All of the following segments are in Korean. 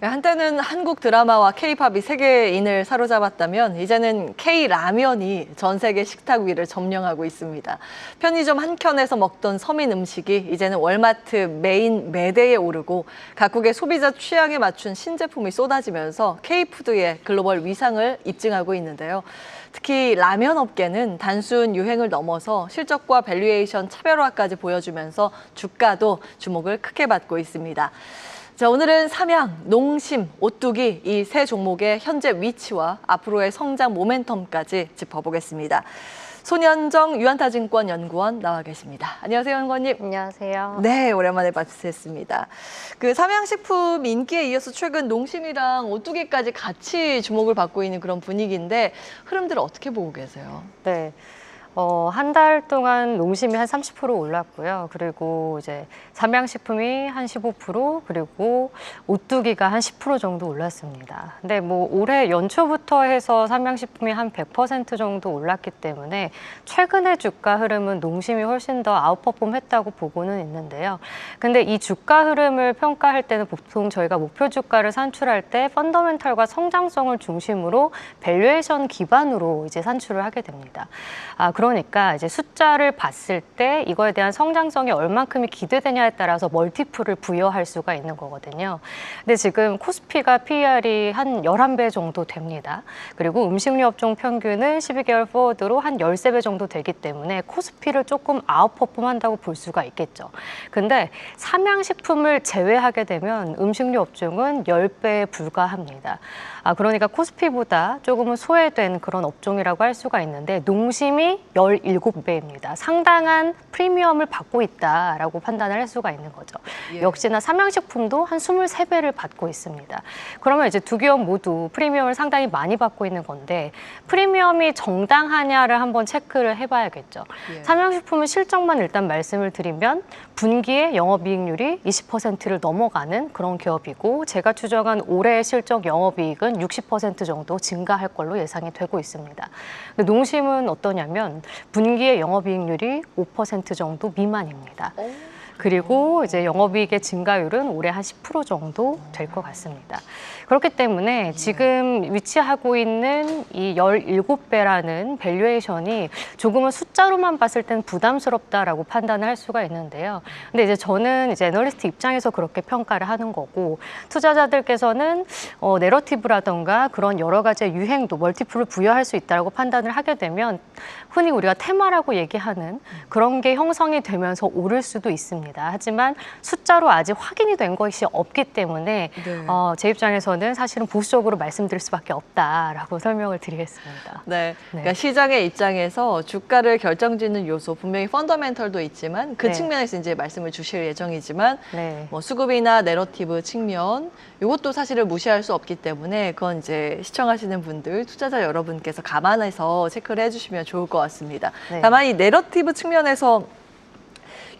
한때는 한국 드라마와 K-팝이 세계인을 사로잡았다면 이제는 K-라면이 전 세계 식탁 위를 점령하고 있습니다. 편의점 한켠에서 먹던 서민 음식이 이제는 월마트 메인 매대에 오르고 각국의 소비자 취향에 맞춘 신제품이 쏟아지면서 K-푸드의 글로벌 위상을 입증하고 있는데요. 특히 라면 업계는 단순 유행을 넘어서 실적과 밸류에이션 차별화까지 보여주면서 주가도 주목을 크게 받고 있습니다. 자, 오늘은 삼양, 농심, 오뚜기 이 세 종목의 현재 위치와 앞으로의 성장 모멘텀까지 짚어보겠습니다. 손현정 유한타증권 연구원 나와 계십니다. 안녕하세요, 연구원님. 안녕하세요. 네, 오랜만에 뵙겠습니다. 그 삼양식품 인기에 이어서 최근 농심이랑 오뚜기까지 같이 주목을 받고 있는 그런 분위기인데 흐름들을 어떻게 보고 계세요? 네. 한 달 동안 농심이 한 30% 올랐고요. 그리고 이제 삼양식품이 한 15%, 그리고 오뚜기가 한 10% 정도 올랐습니다. 근데 뭐 올해 연초부터 해서 삼양식품이 한 100% 정도 올랐기 때문에 최근의 주가 흐름은 농심이 훨씬 더 아웃퍼폼 했다고 보고는 있는데요. 근데 이 주가 흐름을 평가할 때는 보통 저희가 목표 주가를 산출할 때 펀더멘털과 성장성을 중심으로 밸류에이션 기반으로 이제 산출을 하게 됩니다. 그러니까 이제 숫자를 봤을 때 이거에 대한 성장성이 얼만큼이 기대되냐에 따라서 멀티플을 부여할 수가 있는 거거든요. 근데 지금 코스피가 PER이 한 11배 정도 됩니다. 그리고 음식료 업종 평균은 12개월 포워드로 한 13배 정도 되기 때문에 코스피를 조금 아웃퍼폼한다고 볼 수가 있겠죠. 근데 삼양식품을 제외하게 되면 음식료 업종은 10배에 불과합니다. 그러니까 코스피보다 조금은 소외된 그런 업종이라고 할 수가 있는데 농심이 17배입니다. 상당한 프리미엄을 받고 있다라고 판단을 할 수가 있는 거죠. 예. 역시나 삼양식품도 한 23배를 받고 있습니다. 그러면 이제 두 기업 모두 프리미엄을 상당히 많이 받고 있는 건데 프리미엄이 정당하냐를 한번 체크를 해봐야겠죠. 예. 삼양식품은 실적만 일단 말씀을 드리면 분기에 영업이익률이 20%를 넘어가는 그런 기업이고 제가 추정한 올해 실적 영업이익은 60% 정도 증가할 걸로 예상이 되고 있습니다. 근데 농심은 어떠냐면 분기의 영업이익률이 5% 정도 미만입니다. 그리고 이제 영업이익의 증가율은 올해 한 10% 정도 될 것 같습니다. 그렇기 때문에 지금 위치하고 있는 이 17배라는 밸류에이션이 조금은 숫자로만 봤을 땐 부담스럽다라고 판단을 할 수가 있는데요. 근데 이제 저는 이제 애널리스트 입장에서 그렇게 평가를 하는 거고 투자자들께서는 내러티브라던가 그런 여러 가지의 유행도 멀티플을 부여할 수 있다고 판단을 하게 되면 흔히 우리가 테마라고 얘기하는 그런 게 형성이 되면서 오를 수도 있습니다. 하지만 숫자로 아직 확인이 된 것이 없기 때문에 네. 제 입장에서는 사실은 보수적으로 말씀드릴 수밖에 없다라고 설명을 드리겠습니다. 네. 그러니까 시장의 입장에서 주가를 결정짓는 요소 분명히 펀더멘털도 있지만 그 네. 측면에서 이제 말씀을 주실 예정이지만 네. 뭐 수급이나 내러티브 측면 이것도 사실은 무시할 수 없기 때문에 그건 이제 시청하시는 분들 투자자 여러분께서 감안해서 체크를 해주시면 좋을 것 같습니다. 네. 다만 이 내러티브 측면에서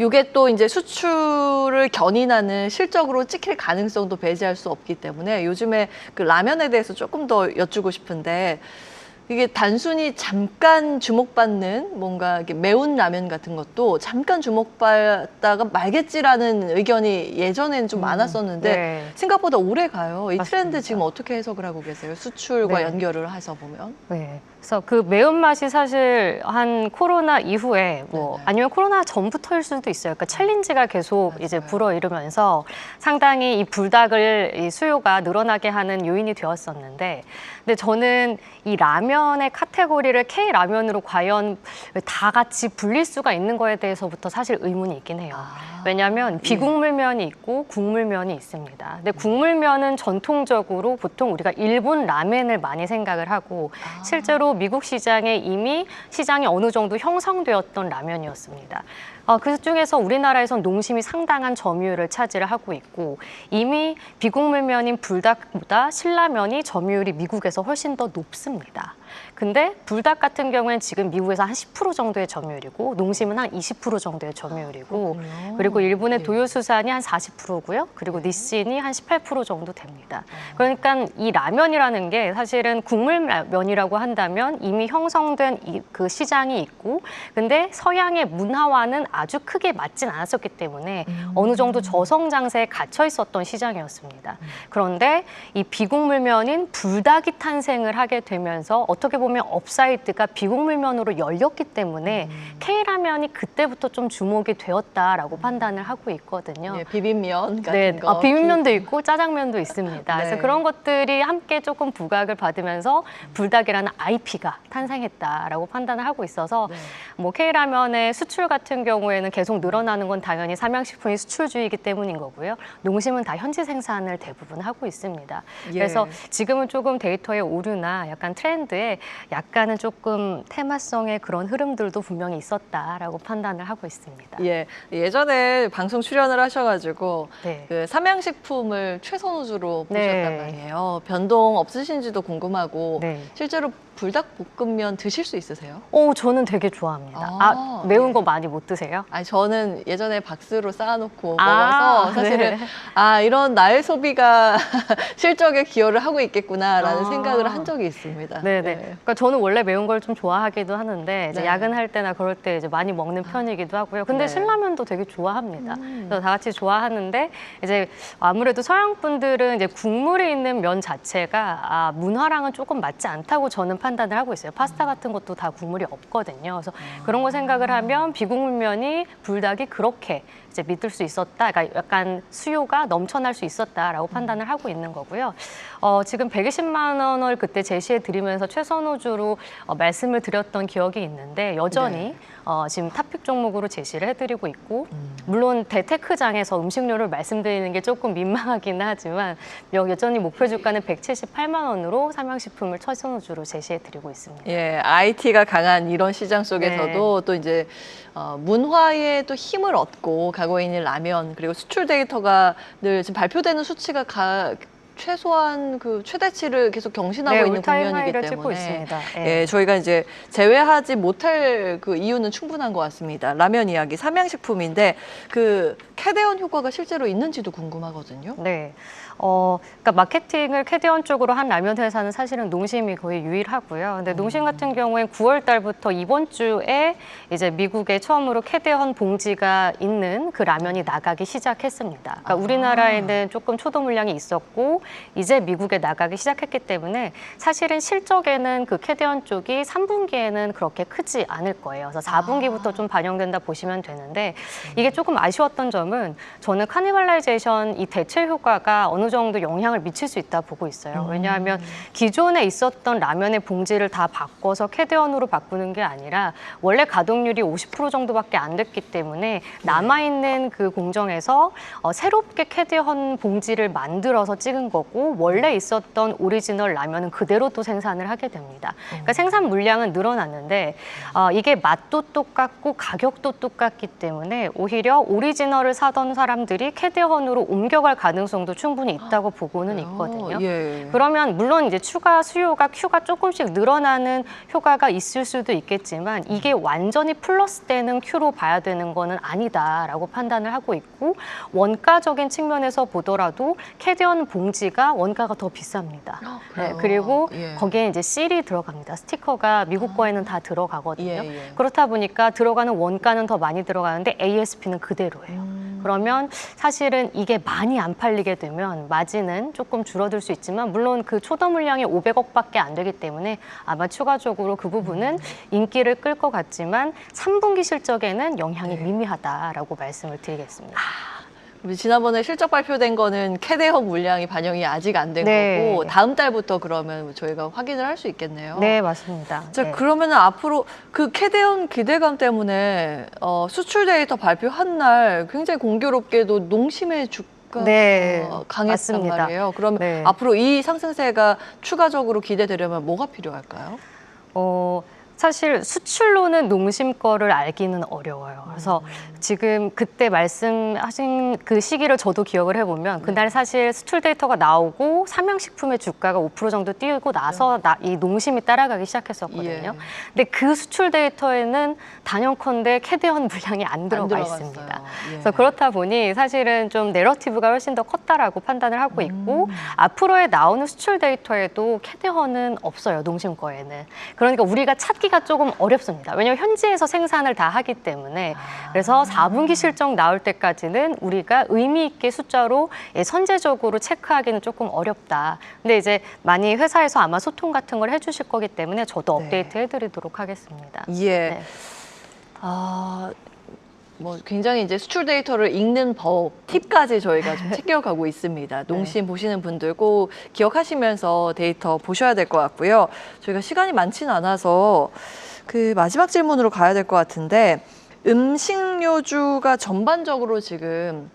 이게 또 이제 수출을 견인하는 실적으로 찍힐 가능성도 배제할 수 없기 때문에 요즘에 그 라면에 대해서 조금 더 여쭈고 싶은데 이게 단순히 잠깐 주목받는 뭔가 이렇게 매운 라면 같은 것도 잠깐 주목받다가 말겠지라는 의견이 예전에는 좀 많았었는데 네. 생각보다 오래 가요. 이 맞습니다. 트렌드 지금 어떻게 해석을 하고 계세요? 수출과 네. 연결을 해서 보면. 네. 그래서 그 매운맛이 사실 한 코로나 이후에 네네. 아니면 코로나 전부터일 수도 있어요. 그러니까 챌린지가 계속 이제 불어이르면서 상당히 이 불닭을 이 수요가 늘어나게 하는 요인이 되었었는데 근데 저는 이 라면의 카테고리를 K라면으로 과연 다 같이 불릴 수가 있는 거에 대해서부터 사실 의문이 있긴 해요. 왜냐하면 비국물면이 있고 국물면이 있습니다. 근데 국물면은 전통적으로 보통 우리가 일본 라멘을 많이 생각을 하고 실제로 미국 시장에 이미 시장이 어느 정도 형성되었던 라면이었습니다. 그 중에서 우리나라에선 농심이 상당한 점유율을 차지를 하고 있고 이미 비국물면인 불닭보다 신라면이 점유율이 미국에서 훨씬 더 높습니다. 근데 불닭 같은 경우에는 지금 미국에서 한 10% 정도의 점유율이고 농심은 한 20% 정도의 점유율이고 그렇군요. 그리고 일본의 예. 도요수산이 한 40%고요. 그리고 니신이 한 18% 정도 됩니다. 그러니까 이 라면이라는 게 사실은 국물면이라고 한다면 이미 형성된 그 시장이 있고 근데 서양의 문화와는 아주 크게 맞진 않았었기 때문에 어느 정도 저성장세에 갇혀 있었던 시장이었습니다. 그런데 이 비곡물면인 불닭이 탄생을 하게 되면서 어떻게 보면 업사이드가 비곡물면으로 열렸기 때문에 K라면이 그때부터 좀 주목이 되었다라고 판단을 하고 있거든요. 예, 비빔면 같은 네, 거. 비빔면도 있고 짜장면도 있습니다. 네. 그래서 그런 것들이 함께 조금 부각을 받으면서 불닭이라는 IP가 탄생했다라고 판단을 하고 있어서 네. 뭐 K라면의 수출 같은 경우에는 계속 늘어나는 건 당연히 삼양식품이 수출주이기 때문인 거고요. 농심은 다 현지 생산을 대부분 하고 있습니다. 예. 그래서 지금은 조금 데이터의 오류나 약간 트렌드에 약간은 조금 테마성의 그런 흐름들도 분명히 있었다라고 판단을 하고 있습니다. 예, 예전에 방송 출연을 하셔가지고 네. 그 삼양식품을 최선우주로 네. 보셨단 말이에요. 변동 없으신지도 궁금하고 네. 실제로 불닭볶음면 드실 수 있으세요? 저는 되게 좋아합니다. 아, 매운 네. 거 많이 못 드세요? 아니 저는 예전에 박스로 쌓아놓고 아, 먹어서 사실은 네. 이런 나의 소비가 실적에 기여를 하고 있겠구나라는 아. 생각을 한 적이 있습니다. 네네. 네. 그러니까 저는 원래 매운 걸 좀 좋아하기도 하는데 이제 네. 야근할 때나 그럴 때 이제 많이 먹는 편이기도 하고요. 근데 네. 신라면도 되게 좋아합니다. 그래서 다 같이 좋아하는데 이제 아무래도 서양 분들은 이제 국물이 있는 면 자체가 문화랑은 조금 맞지 않다고 저는 판단을 하고 있어요. 파스타 같은 것도 다 국물이 없거든요. 그래서 그런 거 생각을 하면 비국물면이 불닭이 그렇게 이제 믿을 수 있었다. 그러니까 약간 수요가 넘쳐날 수 있었다라고 판단을 하고 있는 거고요. 지금 120만 원을 그때 제시해 드리면서 최선호주로 말씀을 드렸던 기억이 있는데 여전히 네. 지금 탑픽 종목으로 제시를 해드리고 있고 물론 대테크장에서 음식료를 말씀드리는 게 조금 민망하긴 하지만 여전히 목표 주가는 178만 원으로 삼양식품을 최선호주로 제시해 드리고 있습니다. 예, IT가 강한 이런 시장 속에서도 또 이제 문화에 또 힘을 얻고 가고 있는 라면 그리고 수출 데이터가 늘 지금 발표되는 수치가 최소한 그 최대치를 계속 경신하고 네, 있는 올타임 국면이기 하이를 찍고 때문에 있습니다. 예, 저희가 이제 제외하지 못할 그 이유는 충분한 것 같습니다. 라면 이야기, 삼양식품인데 그 캐대언 효과가 실제로 있는지도 궁금하거든요. 네. 그러니까 마케팅을 캐디언 쪽으로 한 라면 회사는 사실은 농심이 거의 유일하고요. 근데 농심 같은 경우엔 9월 달부터 이번 주에 이제 미국에 처음으로 캐디언 봉지가 있는 그 라면이 나가기 시작했습니다. 그러니까 우리나라에는 조금 초도 물량이 있었고 이제 미국에 나가기 시작했기 때문에 사실은 실적에는 그 캐디언 쪽이 3분기에는 그렇게 크지 않을 거예요. 그래서 4분기부터 좀 반영된다 보시면 되는데 이게 조금 아쉬웠던 점은 저는 카니발라이제이션 이 대체 효과가 어느 정도 영향을 미칠 수 있다 보고 있어요. 왜냐하면 기존에 있었던 라면의 봉지를 다 바꿔서 캐대언으로 바꾸는 게 아니라 원래 가동률이 50% 정도밖에 안 됐기 때문에 남아있는 그 공정에서 새롭게 캐대언 봉지를 만들어서 찍은 거고 원래 있었던 오리지널 라면은 그대로 또 생산을 하게 됩니다. 그러니까 생산 물량은 늘어났는데 이게 맛도 똑같고 가격도 똑같기 때문에 오히려 오리지널을 사던 사람들이 캐대언으로 옮겨갈 가능성도 충분히 있다고 보고는 있거든요. 예. 그러면 물론 이제 추가 수요가 큐가 조금씩 늘어나는 효과가 있을 수도 있겠지만 이게 완전히 플러스 되는 큐로 봐야 되는 거는 아니다라고 판단을 하고 있고 원가적인 측면에서 보더라도 캐디언 봉지가 원가가 더 비쌉니다. 네, 그리고 거기에 이제 실이 들어갑니다. 스티커가 미국 거에는 다 들어가거든요. 그렇다 보니까 들어가는 원가는 더 많이 들어가는데 ASP는 그대로예요. 그러면 사실은 이게 많이 안 팔리게 되면 마진은 조금 줄어들 수 있지만 물론 그 초도 물량이 500억밖에 안 되기 때문에 아마 추가적으로 그 부분은 인기를 끌 것 같지만 3분기 실적에는 영향이 미미하다라고 말씀을 드리겠습니다. 지난번에 실적 발표된 거는 캐대허 물량이 반영이 아직 안 된 네. 거고 다음 달부터 그러면 저희가 확인을 할 수 있겠네요. 네, 맞습니다. 자, 네. 그러면은 앞으로 그 캐대언 기대감 때문에 수출 데이터 발표한 날 굉장히 공교롭게도 농심의 주가 네, 강했단 맞습니다. 말이에요. 그러면 네. 앞으로 이 상승세가 추가적으로 기대되려면 뭐가 필요할까요? 사실 수출로는 농심 거를 알기는 어려워요. 그래서 지금 그때 말씀하신 그 시기를 저도 기억을 해보면 그날 사실 수출 데이터가 나오고 삼양식품의 주가가 5% 정도 뛰고 나서 이 농심이 따라가기 시작했었거든요. 근데 그 수출 데이터에는 단연컨대 캐대언 물량이 안 들어가 있습니다. 그래서 그렇다 보니 사실은 좀 내러티브가 훨씬 더 컸다라고 판단을 하고 있고 앞으로에 나오는 수출 데이터에도 캐대언은 없어요. 농심 거에는. 그러니까 우리가 찾기 하기가 조금 어렵습니다. 왜냐하면 현지에서 생산을 다 하기 때문에. 그래서 4분기 실적 나올 때까지는 우리가 의미 있게 숫자로 선제적으로 체크하기는 조금 어렵다. 근데 이제 많이 회사에서 아마 소통 같은 걸 해주실 거기 때문에 저도 업데이트 해드리도록 하겠습니다. 예. 네. 뭐 굉장히 이제 수출 데이터를 읽는 법, 팁까지 저희가 좀 챙겨가고 있습니다. 농심 보시는 분들 꼭 기억하시면서 데이터 보셔야 될 것 같고요. 저희가 시간이 많지는 않아서 그 마지막 질문으로 가야 될 것 같은데 음식료주가 전반적으로 지금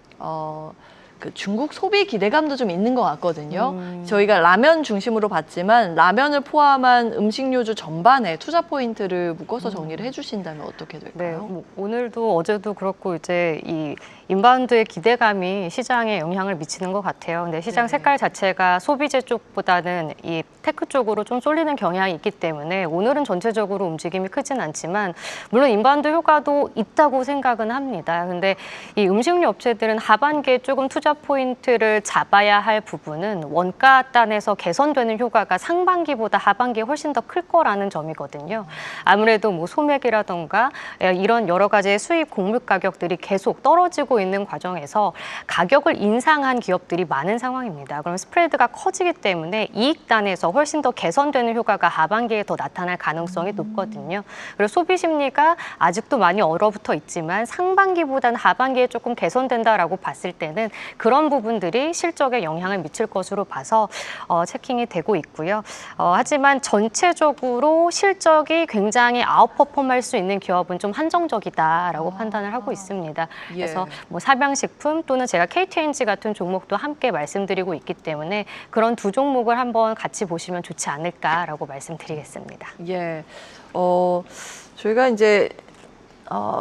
그 중국 소비 기대감도 좀 있는 것 같거든요. 저희가 라면 중심으로 봤지만 라면을 포함한 음식료주 전반에 투자 포인트를 묶어서 정리를 해주신다면 어떻게 네, 될까요? 뭐 오늘도 어제도 그렇고 이제 이 인바운드의 기대감이 시장에 영향을 미치는 것 같아요. 근데 시장 네. 색깔 자체가 소비재 쪽보다는 이 테크 쪽으로 좀 쏠리는 경향이 있기 때문에 오늘은 전체적으로 움직임이 크진 않지만 물론 인바운드 효과도 있다고 생각은 합니다. 근데 이 음식료 업체들은 하반기에 조금 투자 포인트를 잡아야 할 부분은 원가 단에서 개선되는 효과가 상반기보다 하반기에 훨씬 더 클 거라는 점이거든요. 아무래도 뭐 소맥이라던가 이런 여러 가지의 수입 곡물 가격들이 계속 떨어지고 있는 과정에서 가격을 인상한 기업들이 많은 상황입니다. 그럼 스프레드가 커지기 때문에 이익 단에서 훨씬 더 개선되는 효과가 하반기에 더 나타날 가능성이 높거든요. 그리고 소비 심리가 아직도 많이 얼어붙어 있지만 상반기보다는 하반기에 조금 개선된다라고 봤을 때는 그런 부분들이 실적에 영향을 미칠 것으로 봐서 체킹이 되고 있고요. 하지만 전체적으로 실적이 굉장히 아웃퍼폼할 수 있는 기업은 좀 한정적이다라고 판단을 하고 있습니다. 예. 그래서 뭐 삼양식품 또는 제가 KTNG 같은 종목도 함께 말씀드리고 있기 때문에 그런 두 종목을 한번 같이 보시면 좋지 않을까라고 말씀드리겠습니다. 예. 저희가 이제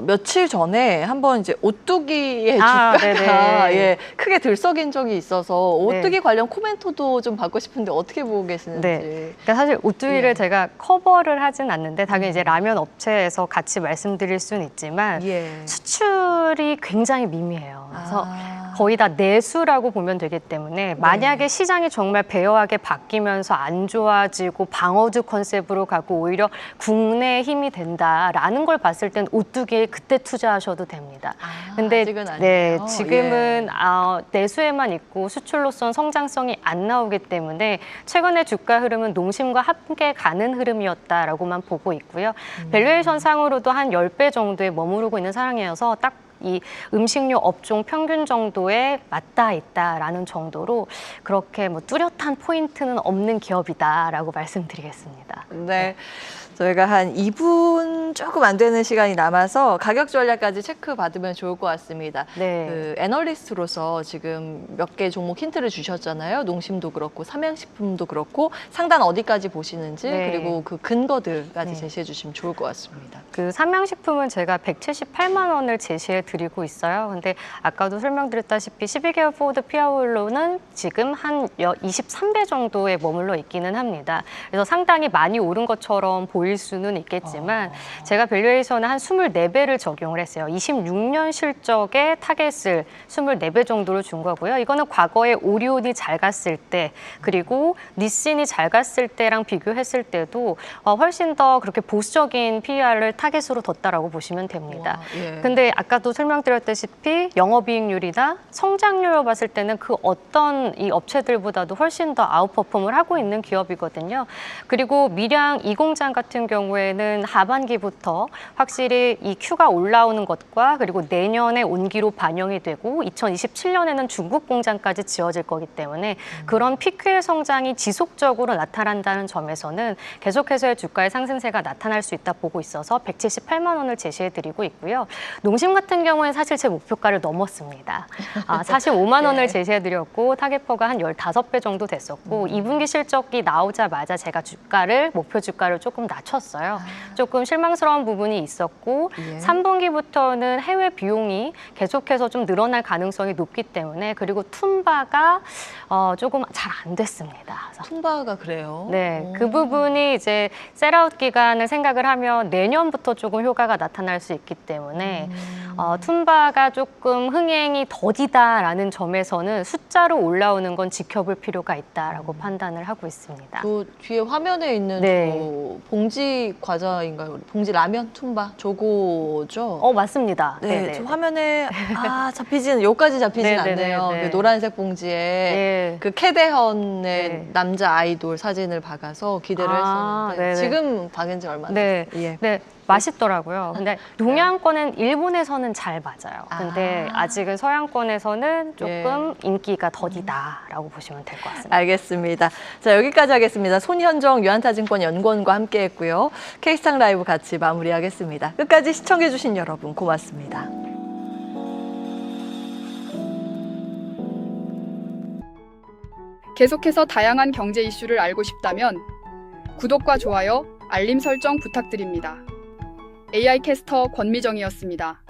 며칠 전에 한번 이제 오뚜기의 주가가 네네. 예, 크게 들썩인 적이 있어서 오뚜기 네. 관련 코멘트도 좀 받고 싶은데 어떻게 보고 계시는지. 네. 그러니까 사실 오뚜기를 예. 제가 커버를 하진 않는데 당연히 이제 라면 업체에서 같이 말씀드릴 수는 있지만 예. 수출이 굉장히 미미해요. 그래서 아. 거의 다 내수라고 보면 되기 때문에 만약에 시장이 정말 배어하게 바뀌면서 안 좋아지고 방어주 컨셉으로 가고 오히려 국내에 힘이 된다라는 걸 봤을 땐 오뚜기에 그때 투자하셔도 됩니다. 근데 아직은 아니에요. 네, 지금은 예. 내수에만 있고 수출로선 성장성이 안 나오기 때문에 최근에 주가 흐름은 농심과 함께 가는 흐름이었다라고만 보고 있고요. 밸류에이션 상으로도 한 10배 정도에 머무르고 있는 상황이어서 딱 이 음식료 업종 평균 정도에 맞닿아 있다라는 정도로 그렇게 뭐 뚜렷한 포인트는 없는 기업이다라고 말씀드리겠습니다. 네. 저희가 한 2분 조금 안 되는 시간이 남아서 가격 전략까지 체크 받으면 좋을 것 같습니다. 네. 그 애널리스트로서 지금 몇 개 종목 힌트를 주셨잖아요. 농심도 그렇고 삼양식품도 그렇고 상단 어디까지 보시는지 네. 그리고 그 근거들까지 네. 제시해 주시면 좋을 것 같습니다. 그 삼양식품은 제가 178만 원을 제시해 드리고 있어요. 근데 아까도 설명드렸다시피 12개월 포워드 PR로는 지금 한 23배 정도에 머물러 있기는 합니다. 그래서 상당히 많이 오른 것처럼 보일 수는 있겠지만 제가 밸류에이션은 한 24배를 적용을 했어요. 26년 실적의 타겟을 24배 정도로 준 거고요. 이거는 과거에 오리온이 잘 갔을 때 그리고 니신이 잘 갔을 때랑 비교했을 때도 훨씬 더 그렇게 보수적인 PER을 타겟으로 뒀다라고 보시면 됩니다. 와, 예. 근데 아까도 설명드렸다시피 영업이익률이나 성장률을 봤을 때는 그 어떤 이 업체들보다도 훨씬 더 아웃퍼폼을 하고 있는 기업이거든요. 그리고 밀양 2공장 같은 경우에는 하반기부터 확실히 이 Q가 올라오는 것과 그리고 내년에 온기로 반영이 되고 2027년에는 중국 공장까지 지어질 거기 때문에 그런 PQ의 성장이 지속적으로 나타난다는 점에서는 계속해서의 주가의 상승세가 나타날 수 있다 보고 있어서 178만 원을 제시해드리고 있고요. 농심 같은 경우에는 사실 제 목표가를 넘었습니다. 45만 원을 제시해드렸고 타겟퍼가 한 15배 정도 됐었고 2분기 실적이 나오자마자 제가 목표 주가를 조금 낮췄어요. 조금 실망스러운 부분이 있었고 예. 3분기부터는 해외 비용이 계속해서 좀 늘어날 가능성이 높기 때문에 그리고 툰바가 조금 잘 안 됐습니다. 그래서 툰바가 그래요? 네, 오. 그 부분이 이제 셀아웃 기간을 생각을 하면 내년부터 조금 효과가 나타날 수 있기 때문에 툼바가 조금 흥행이 더디다라는 점에서는 숫자로 올라오는 건 지켜볼 필요가 있다라고 판단을 하고 있습니다. 저 뒤에 화면에 있는 네. 저 봉지 과자인가요? 봉지 라면 툼바 저거죠? 맞습니다. 네, 네네. 저 화면에 여기까지 잡히진 네네네네. 않네요. 그 노란색 봉지에 예. 그 캐대헌의 네. 남자 아이돌 사진을 박아서 기대를 했었는데 네네. 지금 박은 지 얼마 안 네. 됐어요. 예. 네, 맛있더라고요. 근데 동양권은 일본에서는 잘 맞아요. 근데 아직은 서양권에서는 조금 인기가 더디다라고 보시면 될 것 같습니다. 알겠습니다. 자, 여기까지 하겠습니다. 손현정 유한타증권 연구원과 함께했고요. K스타 라이브 같이 마무리하겠습니다. 끝까지 시청해주신 여러분 고맙습니다. 계속해서 다양한 경제 이슈를 알고 싶다면 구독과 좋아요, 알림 설정 부탁드립니다. AI 캐스터 권미정이었습니다.